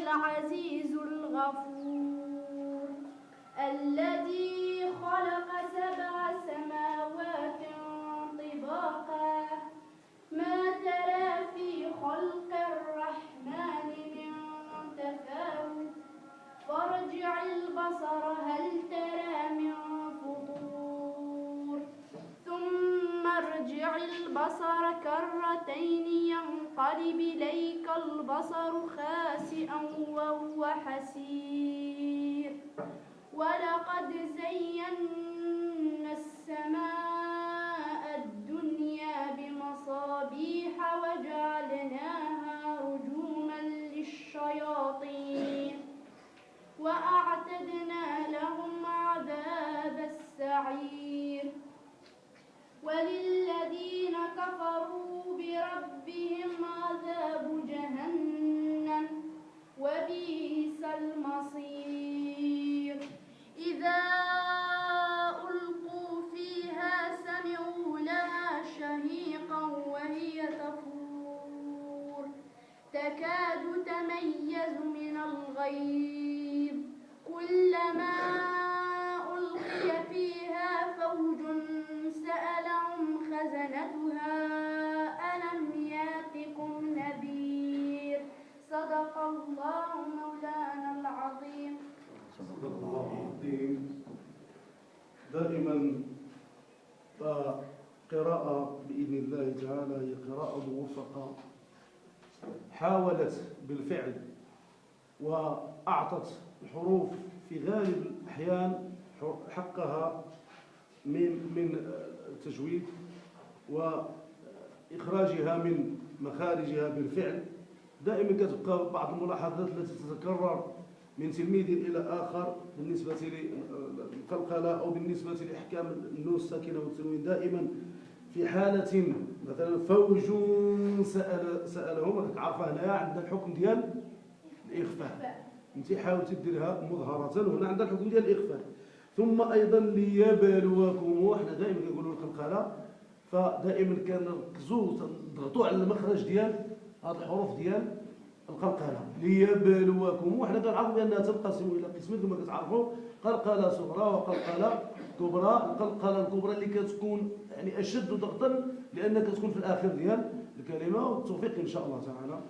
العزيز الغفور الذي خلق 7 سماوات طباقا ما ترى في خلق الرحمن من تفاوت فارجع البصر هل ترى من فطور ثم ارجع البصر كرتين ينقلب إليك البصر خاسئا وهو حسير ولقد زينا السماء الدنيا بمصابيح وجعلناها رجوما للشياطين وأعتدنا لهم عذاب السعير وللذين كفروا بربهم عذاب جهنم وبئس المصير إذا ألقوا فيها سمعوا لها شهيقا وهي تفور تكاد تميز من الغيظ كلما ألقي فيها فوج سألهم خزنتها ألم يأتكم نذير صدق الله مولانا العظيم. صدق الله العظيم. دائما قراءة بإذن الله تعالى هي قراءة موفقة حاولت بالفعل وأعطت الحروف في غالب الأحيان حقها من التجويد وإخراجها من مخارجها بالفعل. دائما كتبقى بعض الملاحظات التي تتكرر من تلميذ إلى آخر بالنسبة للقلقلة أو بالنسبة لإحكام النون الساكنة والتنوين. دائما في حالة مثلا فوج سألهم راك عارفة هنايا عندنا الحكم ديال الإخفاء، انت حاول تديرها مظهرة وهنا عندنا الحكم ديال الإخفاء. ثم أيضا ليبلوكم، وحنا دائما كنقولوا القلقلة فدائما كنركزوا نضغطوا على المخرج ديال هذه الحروف ديال القلقلة ليبلوكم. وحنا كنعرفوا بأنها تنقسم إلى قسمين كما كتعرفوا قلقلة صغرى وقلقلة كبرى. القلقلة الكبرى اللي كتكون يعني أشد ضغطا لأنها كتكون في الآخر ديال الكلمة، والتوفيق إن شاء الله تعالى.